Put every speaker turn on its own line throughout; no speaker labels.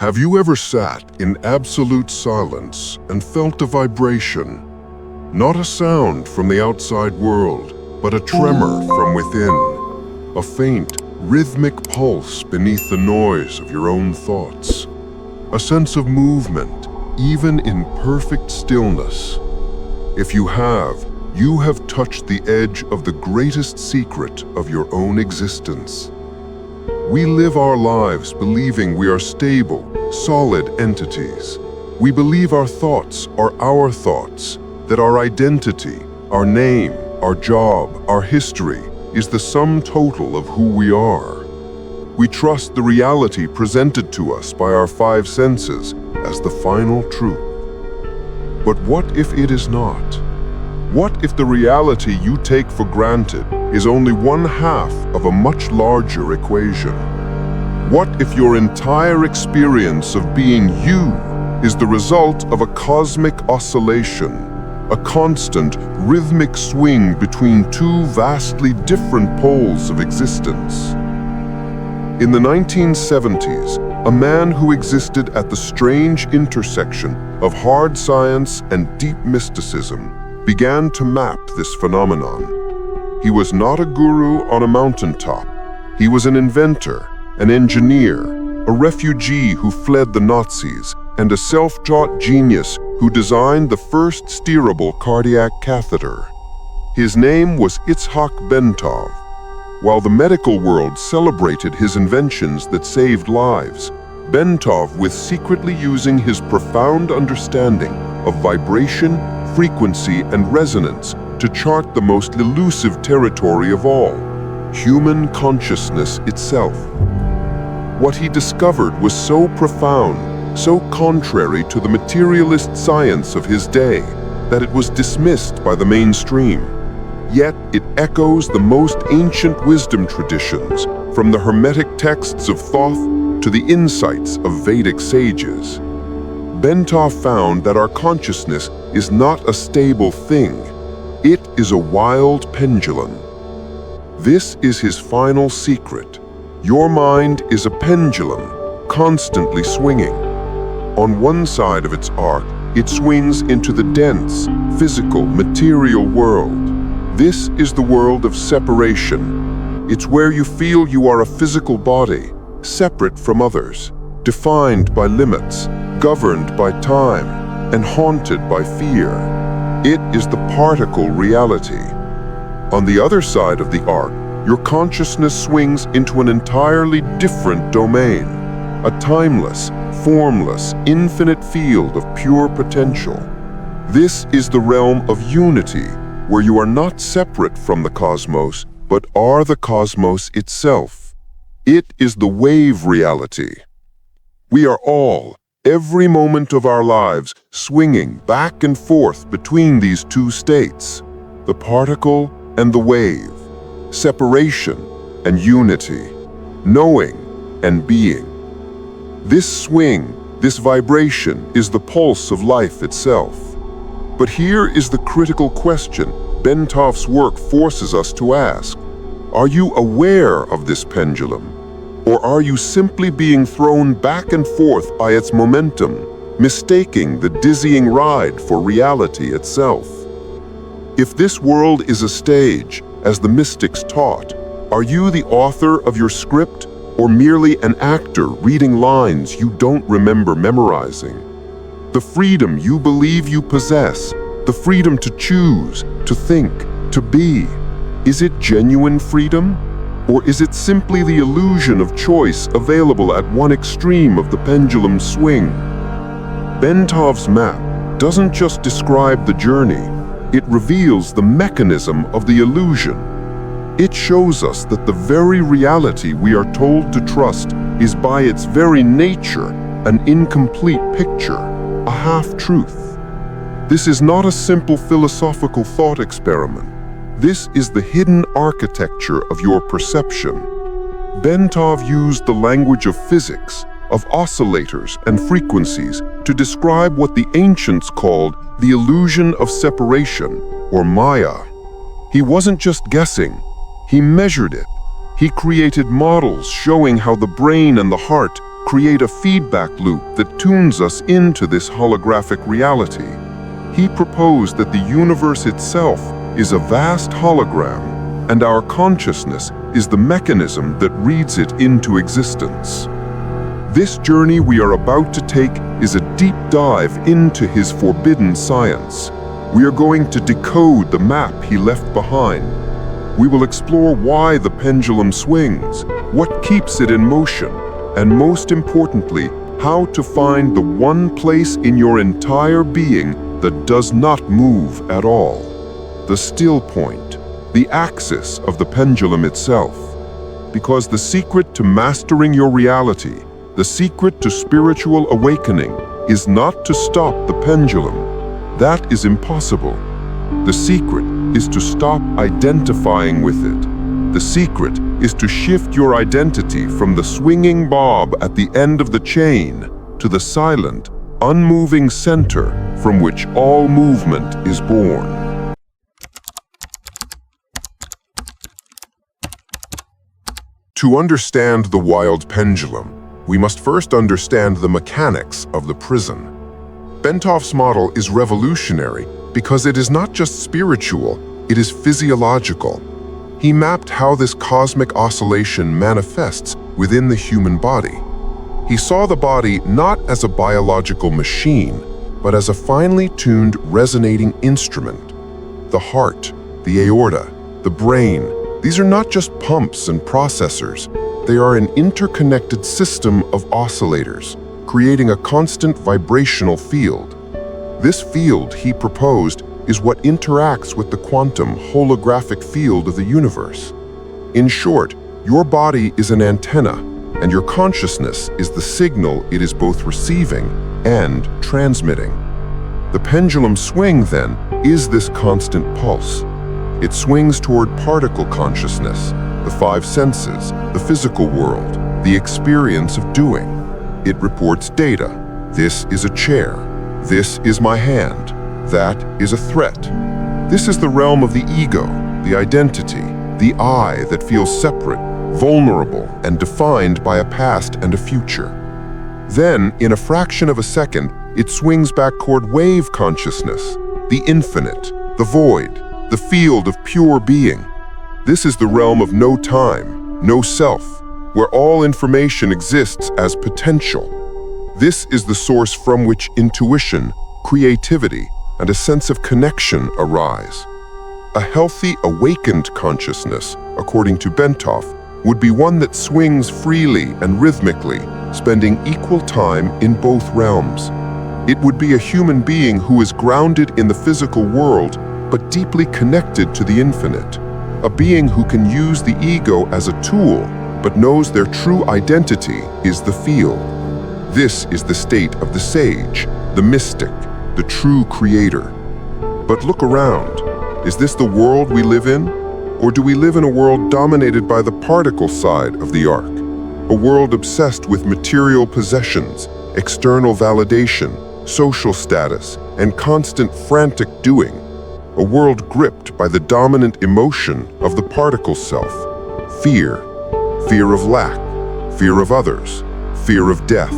Have you ever sat in absolute silence and felt a vibration? Not a sound from the outside world, but a tremor from within. A faint, rhythmic pulse beneath the noise of your own thoughts. A sense of movement, even in perfect stillness. If you have touched the edge of the greatest secret of your own existence. We live our lives believing we are stable, solid entities. We believe our thoughts are our thoughts, that our identity, our name, our job, our history is the sum total of who we are. We trust the reality presented to us by our five senses as the final truth. But what if it is not? What if the reality you take for granted is only one half of a much larger equation? What if your entire experience of being you is the result of a cosmic oscillation, a constant, rhythmic swing between two vastly different poles of existence? In the 1970s, a man who existed at the strange intersection of hard science and deep mysticism began to map this phenomenon. He was not a guru on a mountaintop. He was an inventor, an engineer, a refugee who fled the Nazis, and a self-taught genius who designed the first steerable cardiac catheter. His name was Itzhak Bentov. While the medical world celebrated his inventions that saved lives, Bentov was secretly using his profound understanding of vibration, frequency, and resonance to chart the most elusive territory of all, human consciousness itself. What he discovered was so profound, so contrary to the materialist science of his day, that it was dismissed by the mainstream. Yet it echoes the most ancient wisdom traditions, from the Hermetic texts of Thoth to the insights of Vedic sages. Bentov found that our consciousness is not a stable thing. It is a wild pendulum. This is his final secret. Your mind is a pendulum, constantly swinging. On one side of its arc, it swings into the dense, physical, material world. This is the world of separation. It's where you feel you are a physical body, separate from others, defined by limits, governed by time, and haunted by fear. It is the particle reality. On the other side of the arc, your consciousness swings into an entirely different domain, a timeless, formless, infinite field of pure potential. This is the realm of unity, where you are not separate from the cosmos, but are the cosmos itself. It is the wave reality. We are all, every moment of our lives, swinging back and forth between these two states, the particle and the wave, separation and unity, knowing and being. This swing, this vibration, is the pulse of life itself. But here is the critical question Bentov's work forces us to ask. Are you aware of this pendulum? Or are you simply being thrown back and forth by its momentum, mistaking the dizzying ride for reality itself? If this world is a stage, as the mystics taught, are you the author of your script or merely an actor reading lines you don't remember memorizing? The freedom you believe you possess, the freedom to choose, to think, to be, is it genuine freedom? Or is it simply the illusion of choice available at one extreme of the pendulum's swing? Bentov's map doesn't just describe the journey, it reveals the mechanism of the illusion. It shows us that the very reality we are told to trust is by its very nature an incomplete picture, a half-truth. This is not a simple philosophical thought experiment. This is the hidden architecture of your perception. Bentov used the language of physics, of oscillators and frequencies to describe what the ancients called the illusion of separation, or Maya. He wasn't just guessing, he measured it. He created models showing how the brain and the heart create a feedback loop that tunes us into this holographic reality. He proposed that the universe itself is a vast hologram, and our consciousness is the mechanism that reads it into existence. This journey we are about to take is a deep dive into his forbidden science. We are going to decode the map he left behind. We will explore why the pendulum swings, what keeps it in motion, and most importantly, how to find the one place in your entire being that does not move at all. The still point, the axis of the pendulum itself. Because the secret to mastering your reality, the secret to spiritual awakening, is not to stop the pendulum. That is impossible. The secret is to stop identifying with it. The secret is to shift your identity from the swinging bob at the end of the chain to the silent, unmoving center from which all movement is born. To understand the wild pendulum, we must first understand the mechanics of the prison. Bentov's model is revolutionary because it is not just spiritual, it is physiological. He mapped how this cosmic oscillation manifests within the human body. He saw the body not as a biological machine, but as a finely tuned resonating instrument. The heart, the aorta, the brain, these are not just pumps and processors. They are an interconnected system of oscillators, creating a constant vibrational field. This field, he proposed, is what interacts with the quantum holographic field of the universe. In short, your body is an antenna, and your consciousness is the signal it is both receiving and transmitting. The pendulum swing, then, is this constant pulse. It swings toward particle consciousness, the five senses, the physical world, the experience of doing. It reports data. This is a chair. This is my hand. That is a threat. This is the realm of the ego, the identity, the I that feels separate, vulnerable, and defined by a past and a future. Then, in a fraction of a second, it swings back toward wave consciousness, the infinite, the void, the field of pure being. This is the realm of no time, no self, where all information exists as potential. This is the source from which intuition, creativity, and a sense of connection arise. A healthy, awakened consciousness, according to Bentov, would be one that swings freely and rhythmically, spending equal time in both realms. It would be a human being who is grounded in the physical world, but deeply connected to the infinite. A being who can use the ego as a tool, but knows their true identity is the field. This is the state of the sage, the mystic, the true creator. But look around. Is this the world we live in? Or do we live in a world dominated by the particle side of the arc? A world obsessed with material possessions, external validation, social status, and constant frantic doing. A world gripped by the dominant emotion of the particle self. Fear. Fear of lack. Fear of others. Fear of death.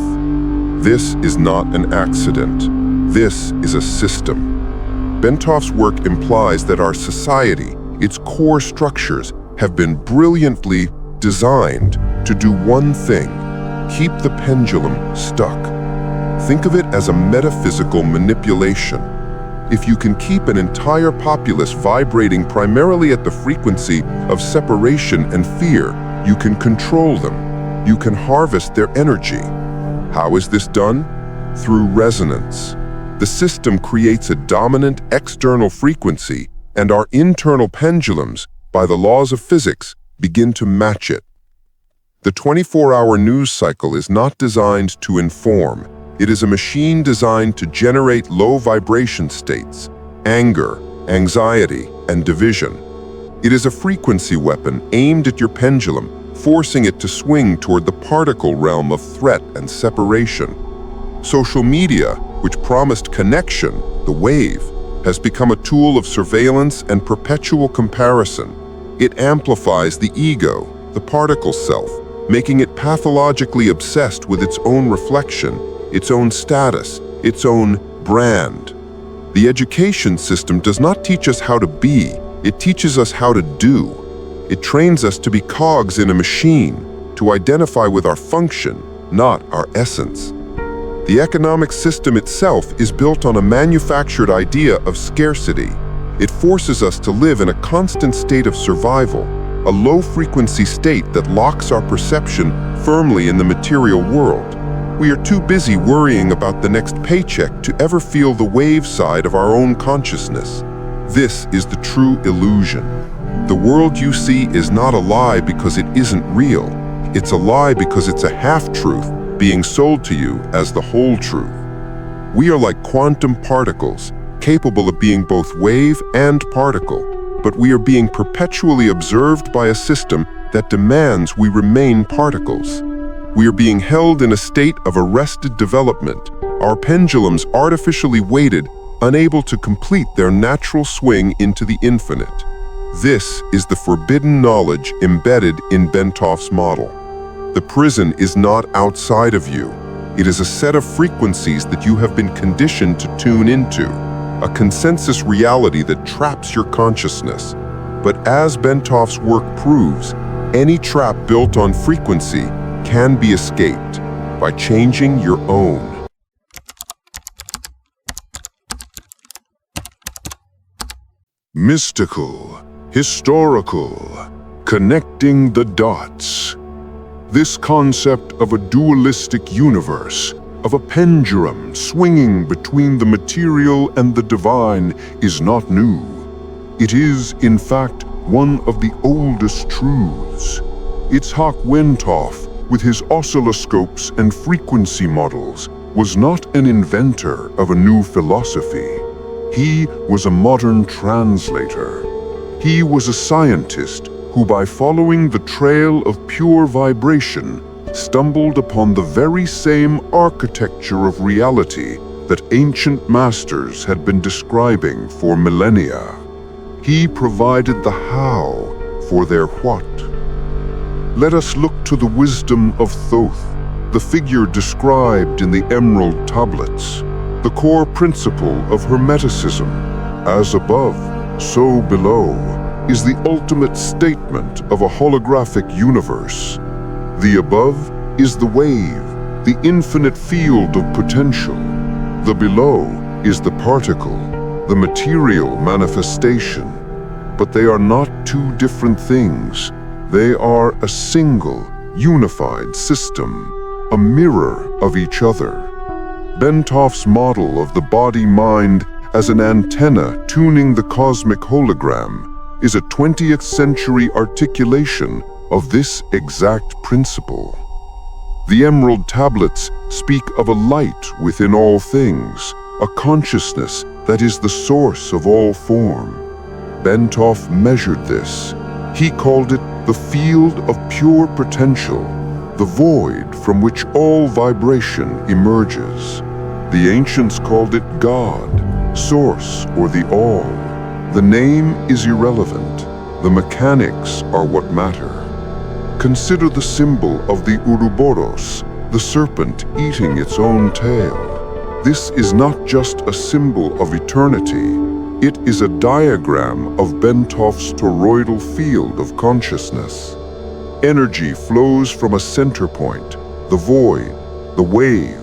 This is not an accident. This is a system. Bentov's work implies that our society, its core structures, have been brilliantly designed to do one thing: keep the pendulum stuck. Think of it as a metaphysical manipulation. If you can keep an entire populace vibrating primarily at the frequency of separation and fear, you can control them. You can harvest their energy. How is this done? Through resonance. The system creates a dominant external frequency, and our internal pendulums, by the laws of physics, begin to match it. The 24-hour news cycle is not designed to inform. It is a machine designed to generate low vibration states, anger, anxiety, and division. It is a frequency weapon aimed at your pendulum, forcing it to swing toward the particle realm of threat and separation. Social media, which promised connection, the wave, has become a tool of surveillance and perpetual comparison. It amplifies the ego, the particle self, making it pathologically obsessed with its own reflection, its own status, its own brand. The education system does not teach us how to be, it teaches us how to do. It trains us to be cogs in a machine, to identify with our function, not our essence. The economic system itself is built on a manufactured idea of scarcity. It forces us to live in a constant state of survival, a low-frequency state that locks our perception firmly in the material world. We are too busy worrying about the next paycheck to ever feel the wave side of our own consciousness. This is the true illusion. The world you see is not a lie because it isn't real. It's a lie because it's a half-truth being sold to you as the whole truth. We are like quantum particles, capable of being both wave and particle, but we are being perpetually observed by a system that demands we remain particles. We are being held in a state of arrested development, our pendulums artificially weighted, unable to complete their natural swing into the infinite. This is the forbidden knowledge embedded in Bentov's model. The prison is not outside of you. It is a set of frequencies that you have been conditioned to tune into, a consensus reality that traps your consciousness. But as Bentov's work proves, any trap built on frequency can be escaped by changing your own. Mystical, historical, connecting the dots. This concept of a dualistic universe, of a pendulum swinging between the material and the divine, is not new. It is, in fact, one of the oldest truths. Itzhak Bentov, with his oscilloscopes and frequency models, was not an inventor of a new philosophy. He was a modern translator. He was a scientist who, by following the trail of pure vibration, stumbled upon the very same architecture of reality that ancient masters had been describing for millennia. He provided the how for their what. Let us look to the wisdom of Thoth, the figure described in the emerald tablets, the core principle of Hermeticism. As above, so below, is the ultimate statement of a holographic universe. The above is the wave, the infinite field of potential. The below is the particle, the material manifestation. But they are not two different things. They are a single, unified system, a mirror of each other. Bentov's model of the body-mind as an antenna tuning the cosmic hologram is a 20th century articulation of this exact principle. The emerald tablets speak of a light within all things, a consciousness that is the source of all form. Bentov measured this. He called it the field of pure potential, the void from which all vibration emerges. The ancients called it God, Source, or the All. The name is irrelevant. The mechanics are what matter. Consider the symbol of the Ouroboros, the serpent eating its own tail. This is not just a symbol of eternity. It is a diagram of Bentov's toroidal field of consciousness. Energy flows from a center point, the void, the wave,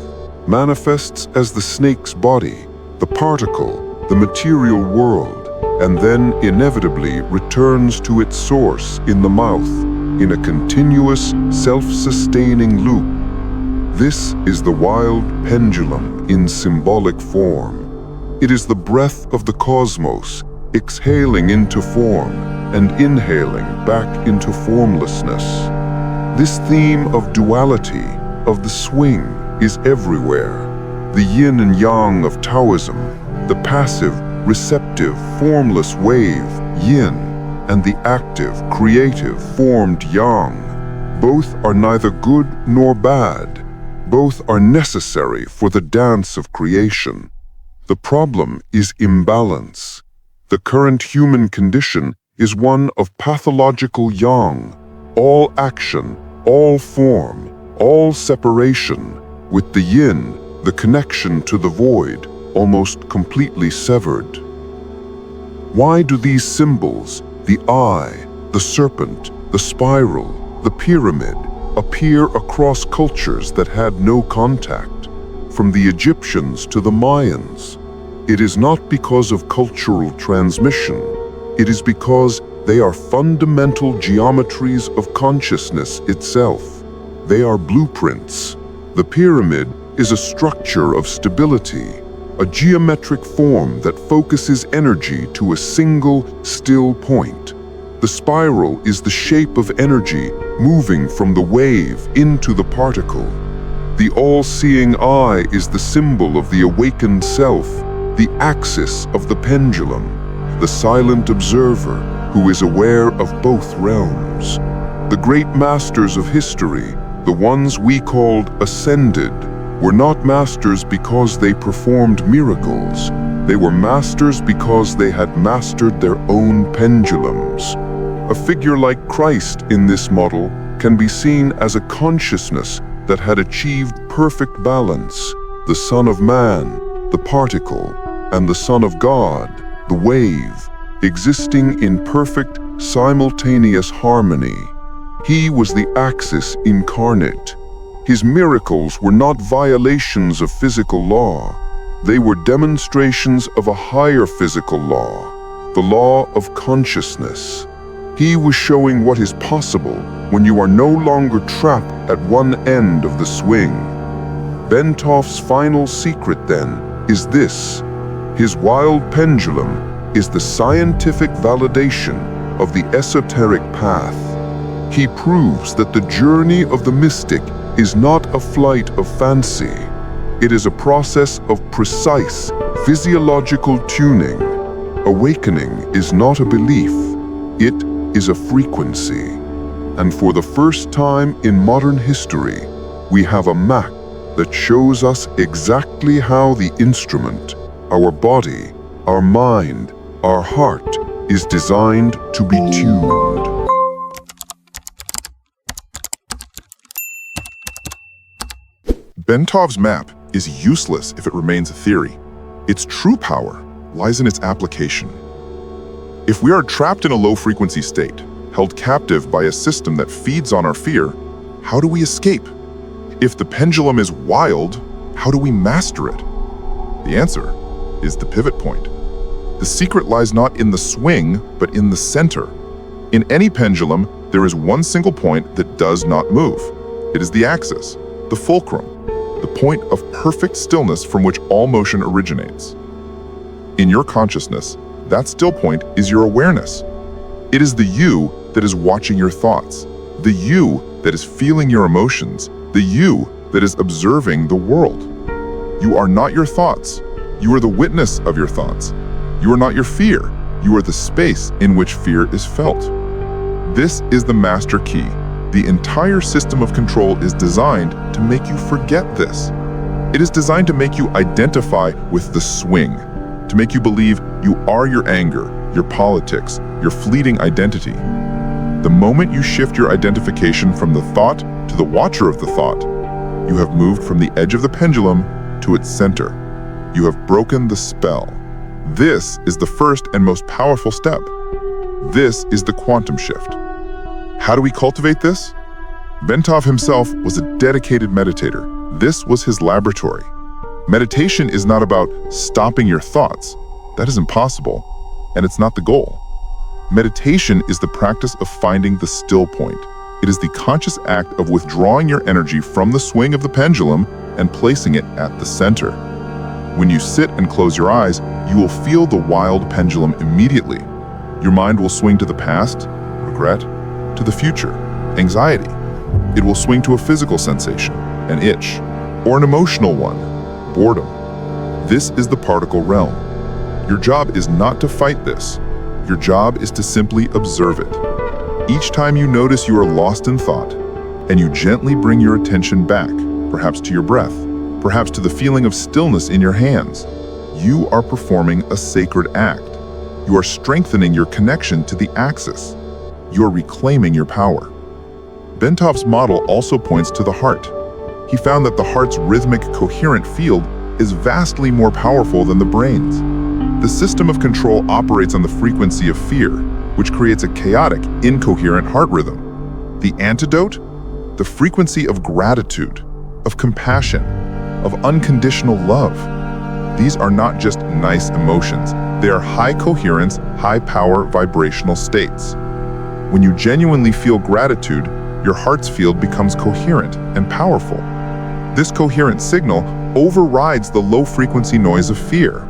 manifests as the snake's body, the particle, the material world, and then inevitably returns to its source in the mouth, in a continuous, self-sustaining loop. This is the wild pendulum in symbolic form. It is the breath of the cosmos, exhaling into form and inhaling back into formlessness. This theme of duality, of the swing, is everywhere. The yin and yang of Taoism, the passive, receptive, formless wave, yin, and the active, creative, formed yang. Both are neither good nor bad. Both are necessary for the dance of creation. The problem is imbalance. The current human condition is one of pathological yang. All action, all form, all separation, with the yin, the connection to the void, almost completely severed. Why do these symbols, the eye, the serpent, the spiral, the pyramid, appear across cultures that had no contact, from the Egyptians to the Mayans? It is not because of cultural transmission. It is because they are fundamental geometries of consciousness itself. They are blueprints. The pyramid is a structure of stability, a geometric form that focuses energy to a single, still point. The spiral is the shape of energy moving from the wave into the particle. The all-seeing eye is the symbol of the awakened self, the axis of the pendulum, the silent observer who is aware of both realms. The great masters of history, the ones we called ascended, were not masters because they performed miracles. They were masters because they had mastered their own pendulums. A figure like Christ in this model can be seen as a consciousness that had achieved perfect balance, the Son of Man, the particle, and the Son of God, the wave, existing in perfect, simultaneous harmony. He was the axis incarnate. His miracles were not violations of physical law. They were demonstrations of a higher physical law, the law of consciousness. He was showing what is possible when you are no longer trapped at one end of the swing. Bentov's final secret, then, is this. His wild pendulum is the scientific validation of the esoteric path. He proves that the journey of the mystic is not a flight of fancy. It is a process of precise physiological tuning. Awakening is not a belief. It is a frequency. And for the first time in modern history, we have a map that shows us exactly how the instrument, our body, our mind, our heart, is designed to be tuned.
Bentov's map is useless if it remains a theory. Its true power lies in its application. If we are trapped in a low-frequency state, held captive by a system that feeds on our fear, how do we escape? If the pendulum is wild, how do we master it? The answer is the pivot point. The secret lies not in the swing, but in the center. In any pendulum, there is one single point that does not move. It is the axis, the fulcrum, the point of perfect stillness from which all motion originates. In your consciousness, that still point is your awareness. It is the you that is watching your thoughts, the you that is feeling your emotions, the you that is observing the world. You are not your thoughts. You are the witness of your thoughts. You are not your fear. You are the space in which fear is felt. This is the master key. The entire system of control is designed to make you forget this. It is designed to make you identify with the swing, to make you believe you are your anger, your politics, your fleeting identity. The moment you shift your identification from the thought to the watcher of the thought, you have moved from the edge of the pendulum to its center. You have broken the spell. This is the first and most powerful step. This is the quantum shift. How do we cultivate this? Bentov himself was a dedicated meditator. This was his laboratory. Meditation is not about stopping your thoughts. That is impossible, and it's not the goal. Meditation is the practice of finding the still point. It is the conscious act of withdrawing your energy from the swing of the pendulum and placing it at the center. When you sit and close your eyes, you will feel the wild pendulum immediately. Your mind will swing to the past, regret, to the future, anxiety. It will swing to a physical sensation, an itch, or an emotional one, boredom. This is the particle realm. Your job is not to fight this. Your job is to simply observe it. Each time you notice you are lost in thought, and you gently bring your attention back, perhaps to your breath, perhaps to the feeling of stillness in your hands, you are performing a sacred act. You are strengthening your connection to the axis. You are reclaiming your power. Bentov's model also points to the heart. He found that the heart's rhythmic, coherent field is vastly more powerful than the brain's. The system of control operates on the frequency of fear, which creates a chaotic, incoherent heart rhythm. The antidote? The frequency of gratitude, of compassion, of unconditional love. These are not just nice emotions. They are high coherence, high power vibrational states. When you genuinely feel gratitude, your heart's field becomes coherent and powerful. This coherent signal overrides the low-frequency noise of fear.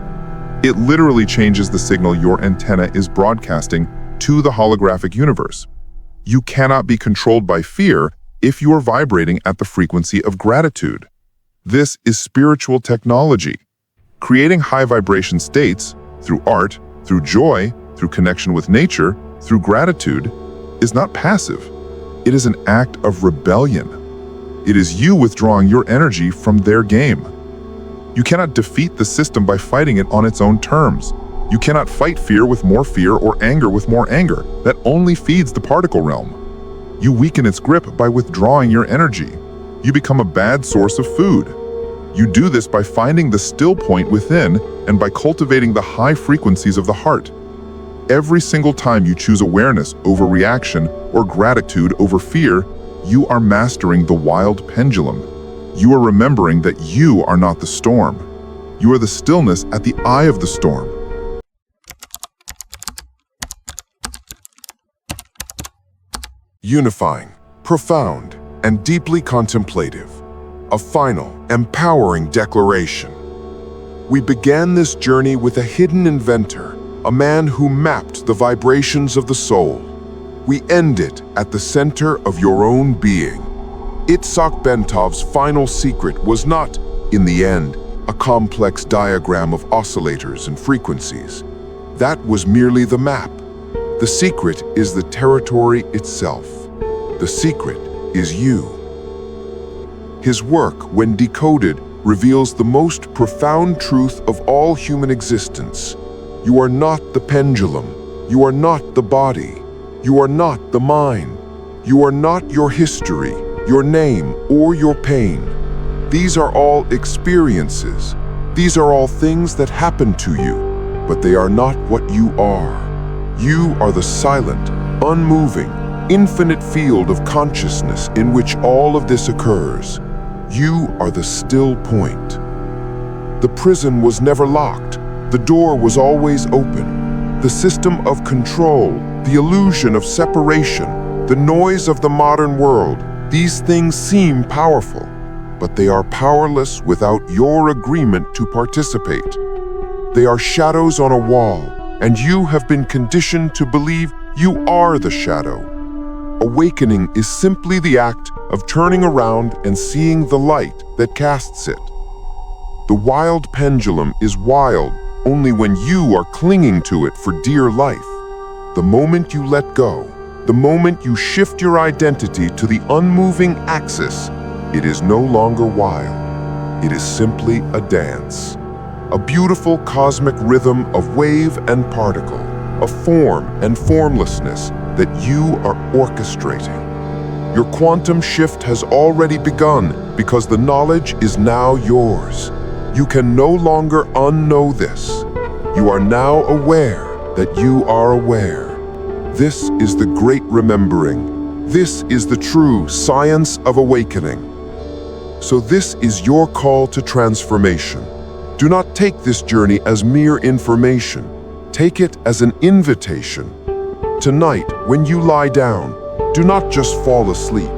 It literally changes the signal your antenna is broadcasting to the holographic universe. You cannot be controlled by fear if you are vibrating at the frequency of gratitude. This is spiritual technology. Creating high vibration states through art, through joy, through connection with nature, through gratitude is not passive. It is an act of rebellion. It is you withdrawing your energy from their game. You cannot defeat the system by fighting it on its own terms. You cannot fight fear with more fear or anger with more anger. That only feeds the particle realm. You weaken its grip by withdrawing your energy. You become a bad source of food. You do this by finding the still point within and by cultivating the high frequencies of the heart. Every single time you choose awareness over reaction or gratitude over fear, you are mastering the wild pendulum. You are remembering that you are not the storm. You are the stillness at the eye of the storm.
Unifying, profound, and deeply contemplative. A final, empowering declaration. We began this journey with a hidden inventor, a man who mapped the vibrations of the soul. We end it at the center of your own being. Itzhak Bentov's final secret was not, in the end, a complex diagram of oscillators and frequencies. That was merely the map. The secret is the territory itself. The secret is you. His work, when decoded, reveals the most profound truth of all human existence. You are not the pendulum. You are not the body. You are not the mind. You are not your history, your name, or your pain. These are all experiences. These are all things that happen to you, but they are not what you are. You are the silent, unmoving, infinite field of consciousness in which all of this occurs. You are the still point. The prison was never locked. The door was always open. The system of control, the illusion of separation, the noise of the modern world, these things seem powerful, but they are powerless without your agreement to participate. They are shadows on a wall, and you have been conditioned to believe you are the shadow. Awakening is simply the act of turning around and seeing the light that casts it. The wild pendulum is wild only when you are clinging to it for dear life. The moment you let go, the moment you shift your identity to the unmoving axis, it is no longer wild. It is simply a dance. A beautiful cosmic rhythm of wave and particle, of form and formlessness that you are orchestrating. Your quantum shift has already begun because the knowledge is now yours. You can no longer unknow this. You are now aware that you are aware. This is the great remembering. This is the true science of awakening. So this is your call to transformation. Do not take this journey as mere information. Take it as an invitation. Tonight, when you lie down, do not just fall asleep.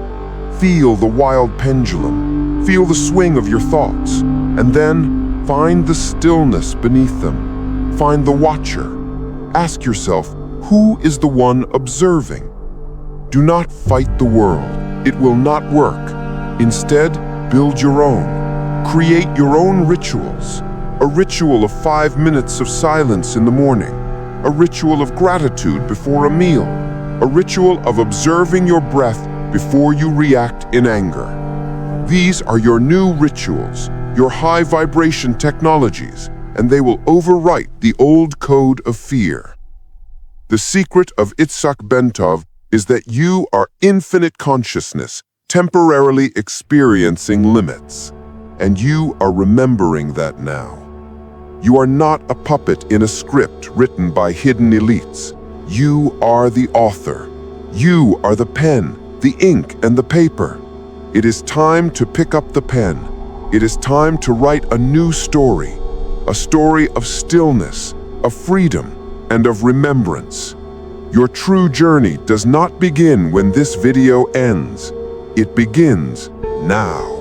Feel the wild pendulum. Feel the swing of your thoughts. And then find the stillness beneath them. Find the watcher. Ask yourself, who is the one observing? Do not fight the world. It will not work. Instead, build your own. Create your own rituals. A ritual of 5 minutes of silence in the morning. A ritual of gratitude before a meal. A ritual of observing your breath before you react in anger. These are your new rituals, your high vibration technologies, and they will overwrite the old code of fear. The secret of Itzhak Bentov is that you are infinite consciousness, temporarily experiencing limits. And you are remembering that now. You are not a puppet in a script written by hidden elites. You are the author. You are the pen, the ink, and the paper. It is time to pick up the pen. It is time to write a new story. A story of stillness, of freedom, and of remembrance. Your true journey does not begin when this video ends. It begins now.